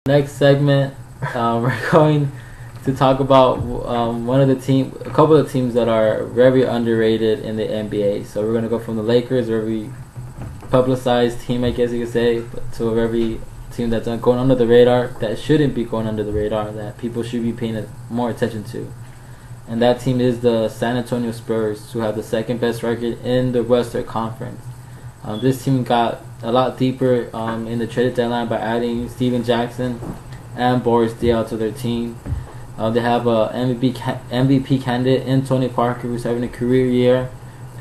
Next segment, we're going to talk about a couple of teams that are very underrated in the NBA. So we're going to go from the Lakers, a very publicized team, I guess you could say, to a very team that's going under the radar, that shouldn't be going under the radar, that people should be paying more attention to. And that team is the San Antonio Spurs, who have the second best record in the Western Conference. This team got a lot deeper in the trade deadline by adding Steven Jackson and Boris Diaw to their team. They have a MVP candidate in Tony Parker, who's having a career year,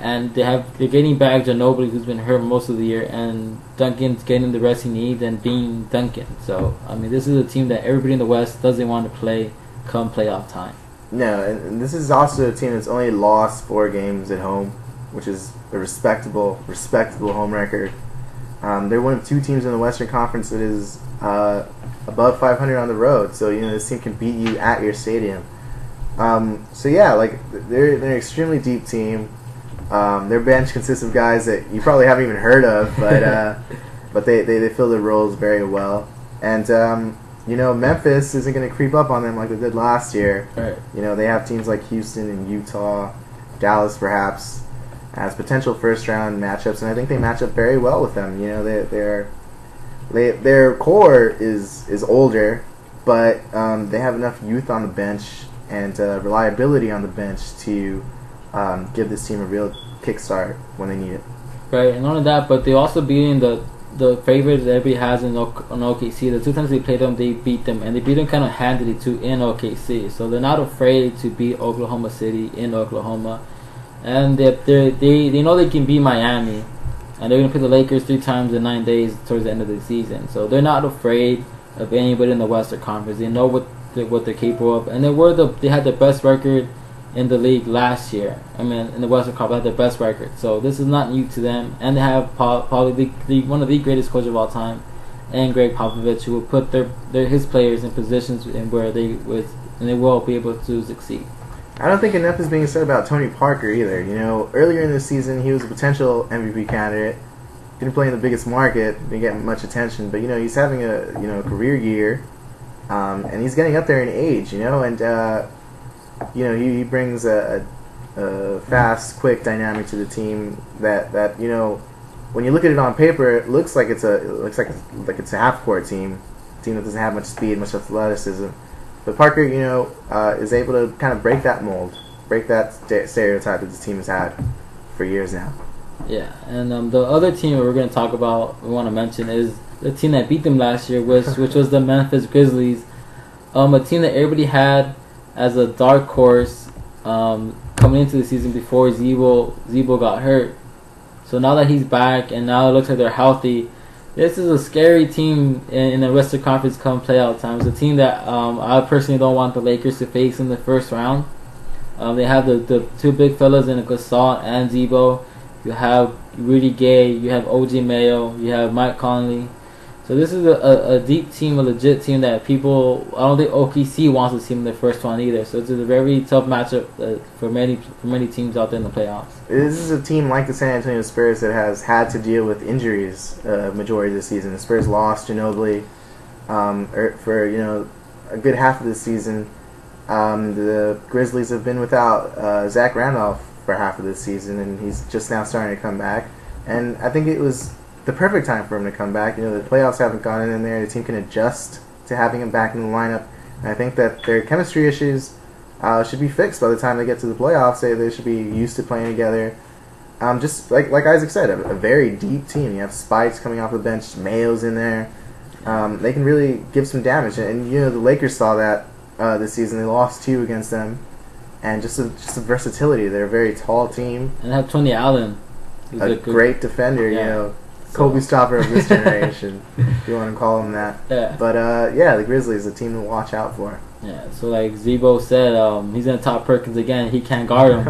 and they're getting back Ginobili, who's been hurt most of the year, and Duncan's getting the rest he needs and being Duncan. So this is a team that everybody in the West doesn't want to play come playoff time. No, and this is also a team that's only lost 4 games at home, which is a respectable home record. They're one of 2 teams in the Western Conference that is above 500 on the road. So this team can beat you at your stadium. They're an extremely deep team. Their bench consists of guys that you probably haven't even heard of, but they fill their roles very well. And Memphis isn't going to creep up on them like they did last year. Right. They have teams like Houston and Utah, Dallas perhaps, as potential first-round matchups, and I think they match up very well with them. Their core is older, but they have enough youth on the bench and reliability on the bench to give this team a real kickstart when they need it. Right, and not only that, but they also beating the favorites that everybody has in OKC. The 2 times they played them, they beat them, and they beat them kind of handily too in OKC. So they're not afraid to beat Oklahoma City in Oklahoma. And they know they can beat Miami, and they're going to play the Lakers 3 times in 9 days towards the end of the season. So they're not afraid of anybody in the Western Conference. They know what they're capable of, and they had the best record in the league last year. In the Western Conference, they had the best record. So this is not new to them, and they have probably one of the greatest coaches of all time, and Greg Popovich, who will put his players in positions where they will be able to succeed. I don't think enough is being said about Tony Parker either. Earlier in the season, he was a potential MVP candidate. Didn't play in the biggest market, didn't get much attention, but he's having a career year, and he's getting up there in age. He brings a fast, quick dynamic to the team that when you look at it on paper, it looks like it's a half-court team that doesn't have much speed, much athleticism. But Parker, is able to kind of break that mold, break that stereotype that this team has had for years now. Yeah, and the other team we're going to talk about, we want to mention, is the team that beat them last year, which was the Memphis Grizzlies. A team that everybody had as a dark horse coming into the season before Zebo got hurt. So now that he's back and now it looks like they're healthy, this is a scary team in the Western Conference come playoff time. It's a team that I personally don't want the Lakers to face in the first round. They have the 2 big fellas in Gasol and Zebo. You have Rudy Gay, you have O.J. Mayo, you have Mike Conley. So this is a deep team, a legit team that I don't think OKC wants to see in the first round either. So it's a very tough matchup for many teams out there in the playoffs. This is a team like the San Antonio Spurs that has had to deal with injuries majority of the season. The Spurs lost Ginobili for a good half of the season. The Grizzlies have been without Zach Randolph for half of the season, and he's just now starting to come back. And I think it was the perfect time for him to come back. The playoffs haven't gone in there. The team can adjust to having him back in the lineup. And I think that their chemistry issues should be fixed by the time they get to the playoffs. They should be used to playing together. Just like Isaac said, a very deep team. You have Spikes coming off the bench, Mayo's in there. They can really give some damage. And the Lakers saw that this season. They lost 2 against them. And just the versatility. They're a very tall team. And they have Tony Allen. He's a great defender, yeah. Kobe Stopper of this generation, if you want to call him that. Yeah. But the Grizzlies, a team to watch out for. Yeah. So like Zebo said, he's gonna top Perkins again. He can't guard him.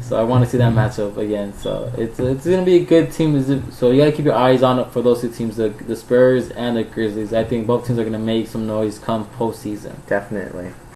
So I want to see that matchup again. So it's gonna be a good team. So you gotta keep your eyes on it for those 2 teams, the Spurs and the Grizzlies. I think both teams are gonna make some noise come postseason. Definitely.